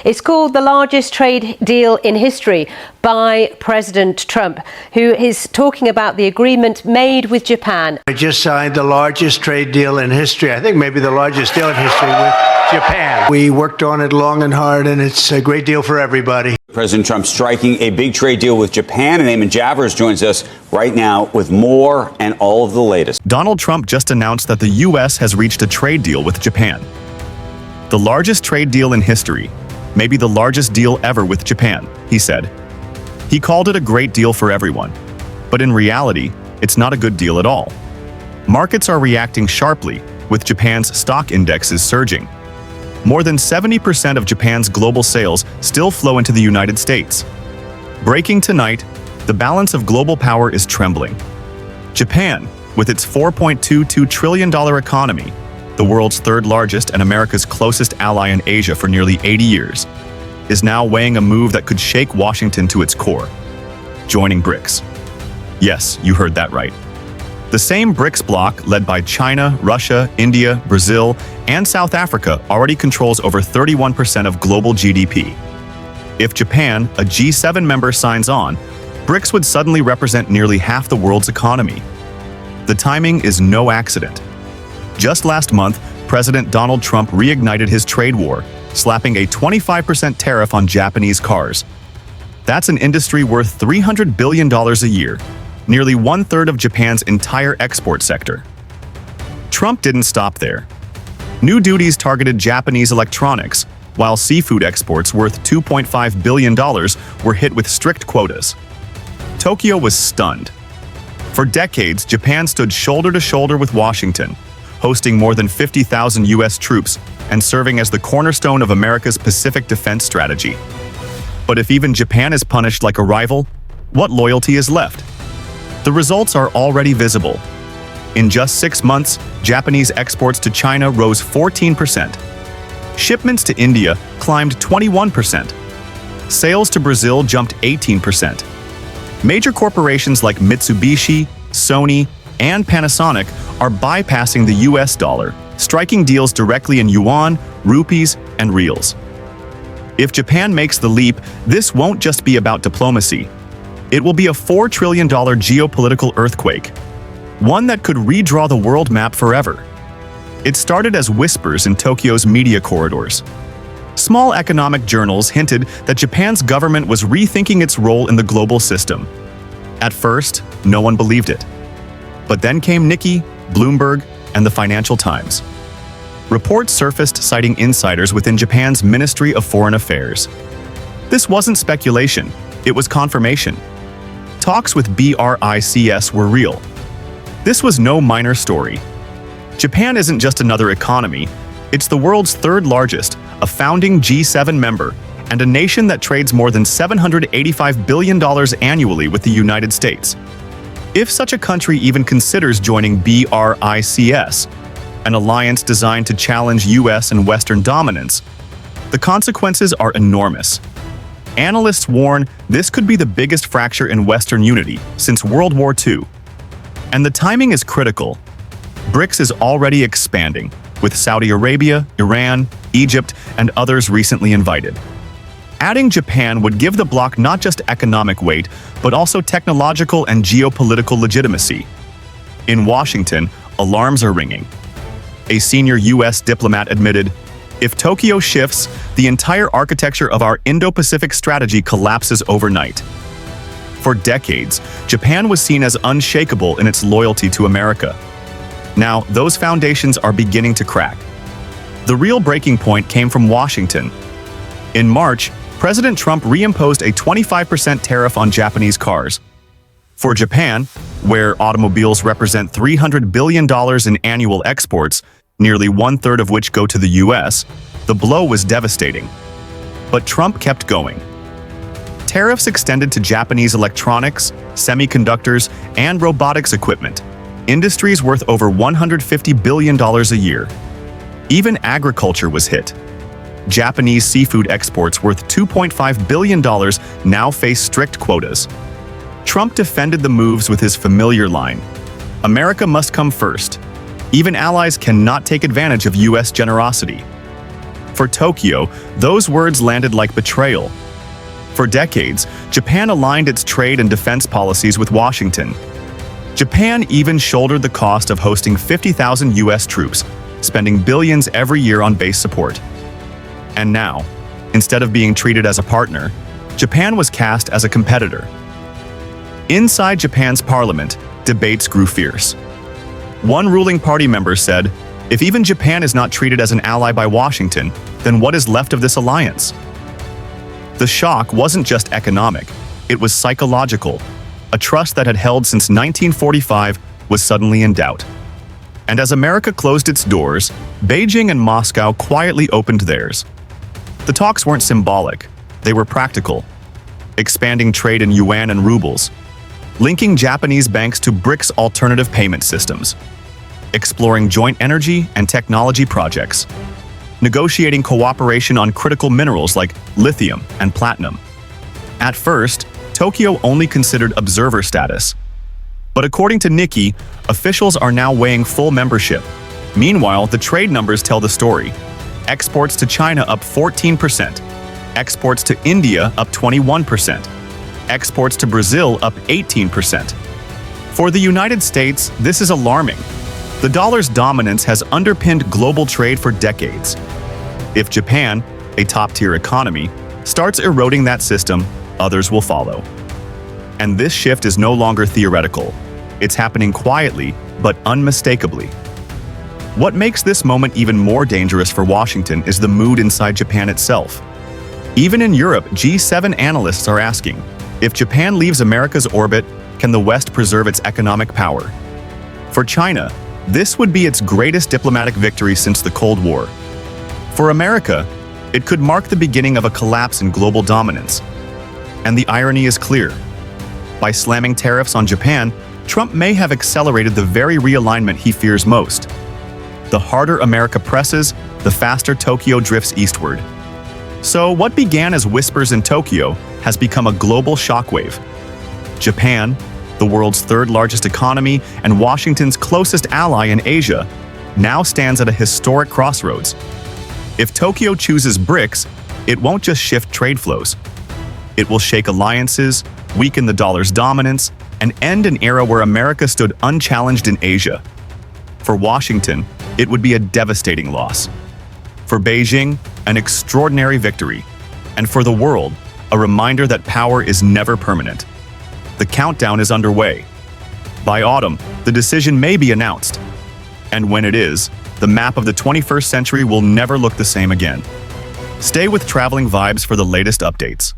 It's called the largest trade deal in history by President Trump, who is talking about the agreement made with Japan. I just signed the largest trade deal in history. I think maybe the largest deal in history with Japan. We worked on it long and hard, and it's a great deal for everybody. President Trump striking a big trade deal with Japan, and Eamon Javers joins us right now with more and all of the latest. Donald Trump just announced that the U.S. has reached a trade deal with Japan. The largest trade deal in history, maybe the largest deal ever with Japan, he said. He called it a great deal for everyone, but in reality, it's not a good deal at all. Markets are reacting sharply, with Japan's stock indexes surging. More than 70% of Japan's global sales still flow into the United States. Breaking tonight, the balance of global power is trembling. Japan, with its $4.22 trillion economy, the world's third largest and America's closest ally in Asia for nearly 80 years, is now weighing a move that could shake Washington to its core: joining BRICS. Yes, you heard that right. The same BRICS bloc, led by China, Russia, India, Brazil, and South Africa, already controls over 31% of global GDP. If Japan, a G7 member, signs on, BRICS would suddenly represent nearly half the world's economy. The timing is no accident. Just last month, President Donald Trump reignited his trade war, slapping a 25% tariff on Japanese cars. That's an industry worth $300 billion a year, nearly one-third of Japan's entire export sector. Trump didn't stop there. New duties targeted Japanese electronics, while seafood exports worth $2.5 billion were hit with strict quotas. Tokyo was stunned. For decades, Japan stood shoulder to shoulder with Washington, hosting more than 50,000 U.S. troops and serving as the cornerstone of America's Pacific defense strategy. But if even Japan is punished like a rival, what loyalty is left? The results are already visible. In just 6 months, Japanese exports to China rose 14%. Shipments to India climbed 21%. Sales to Brazil jumped 18%. Major corporations like Mitsubishi, Sony, and Panasonic are bypassing the US dollar, striking deals directly in yuan, rupees, and reals. If Japan makes the leap, this won't just be about diplomacy. It will be a $4 trillion geopolitical earthquake, one that could redraw the world map forever. It started as whispers in Tokyo's media corridors. Small economic journals hinted that Japan's government was rethinking its role in the global system. At first, no one believed it. But then came Nikkei, Bloomberg, and the Financial Times. Reports surfaced citing insiders within Japan's Ministry of Foreign Affairs. This wasn't speculation, it was confirmation. Talks with BRICS were real. This was no minor story. Japan isn't just another economy, it's the world's third largest, a founding G7 member, and a nation that trades more than $785 billion annually with the United States. If such a country even considers joining BRICS, an alliance designed to challenge US and Western dominance, the consequences are enormous. Analysts warn this could be the biggest fracture in Western unity since World War II. And the timing is critical. BRICS is already expanding, with Saudi Arabia, Iran, Egypt, and others recently invited. Adding Japan would give the bloc not just economic weight, but also technological and geopolitical legitimacy. In Washington, alarms are ringing. A senior US diplomat admitted, "If Tokyo shifts, the entire architecture of our Indo-Pacific strategy collapses overnight." For decades, Japan was seen as unshakable in its loyalty to America. Now, those foundations are beginning to crack. The real breaking point came from Washington. In March, President Trump reimposed a 25% tariff on Japanese cars. For Japan, where automobiles represent $300 billion in annual exports, nearly one-third of which go to the US, the blow was devastating. But Trump kept going. Tariffs extended to Japanese electronics, semiconductors, and robotics equipment, industries worth over $150 billion a year. Even agriculture was hit. Japanese seafood exports worth $2.5 billion now face strict quotas. Trump defended the moves with his familiar line: "America must come first. Even allies cannot take advantage of US generosity." For Tokyo, those words landed like betrayal. For decades, Japan aligned its trade and defense policies with Washington. Japan even shouldered the cost of hosting 50,000 US troops, spending billions every year on base support. And now, instead of being treated as a partner, Japan was cast as a competitor. Inside Japan's parliament, debates grew fierce. One ruling party member said, "If even Japan is not treated as an ally by Washington, then what is left of this alliance?" The shock wasn't just economic, it was psychological. A trust that had held since 1945 was suddenly in doubt. And as America closed its doors, Beijing and Moscow quietly opened theirs. The talks weren't symbolic, they were practical. Expanding trade in yuan and rubles, linking Japanese banks to BRICS alternative payment systems, exploring joint energy and technology projects, negotiating cooperation on critical minerals like lithium and platinum. At first, Tokyo only considered observer status. But according to Nikkei, officials are now weighing full membership. Meanwhile, the trade numbers tell the story. Exports to China up 14%, exports to India up 21%, exports to Brazil up 18%. For the United States, this is alarming. The dollar's dominance has underpinned global trade for decades. If Japan, a top-tier economy, starts eroding that system, others will follow. And this shift is no longer theoretical. It's happening quietly, but unmistakably. What makes this moment even more dangerous for Washington is the mood inside Japan itself. Even in Europe, G7 analysts are asking, if Japan leaves America's orbit, can the West preserve its economic power? For China, this would be its greatest diplomatic victory since the Cold War. For America, it could mark the beginning of a collapse in global dominance. And the irony is clear. By slamming tariffs on Japan, Trump may have accelerated the very realignment he fears most. The harder America presses, the faster Tokyo drifts eastward. So what began as whispers in Tokyo has become a global shockwave. Japan, the world's third-largest economy and Washington's closest ally in Asia, now stands at a historic crossroads. If Tokyo chooses BRICS, it won't just shift trade flows. It will shake alliances, weaken the dollar's dominance, and end an era where America stood unchallenged in Asia. For Washington, it would be a devastating loss. For Beijing, an extraordinary victory. And for the world, a reminder that power is never permanent. The countdown is underway. By autumn, the decision may be announced. And when it is, the map of the 21st century will never look the same again. Stay with Traveling Vibes for the latest updates.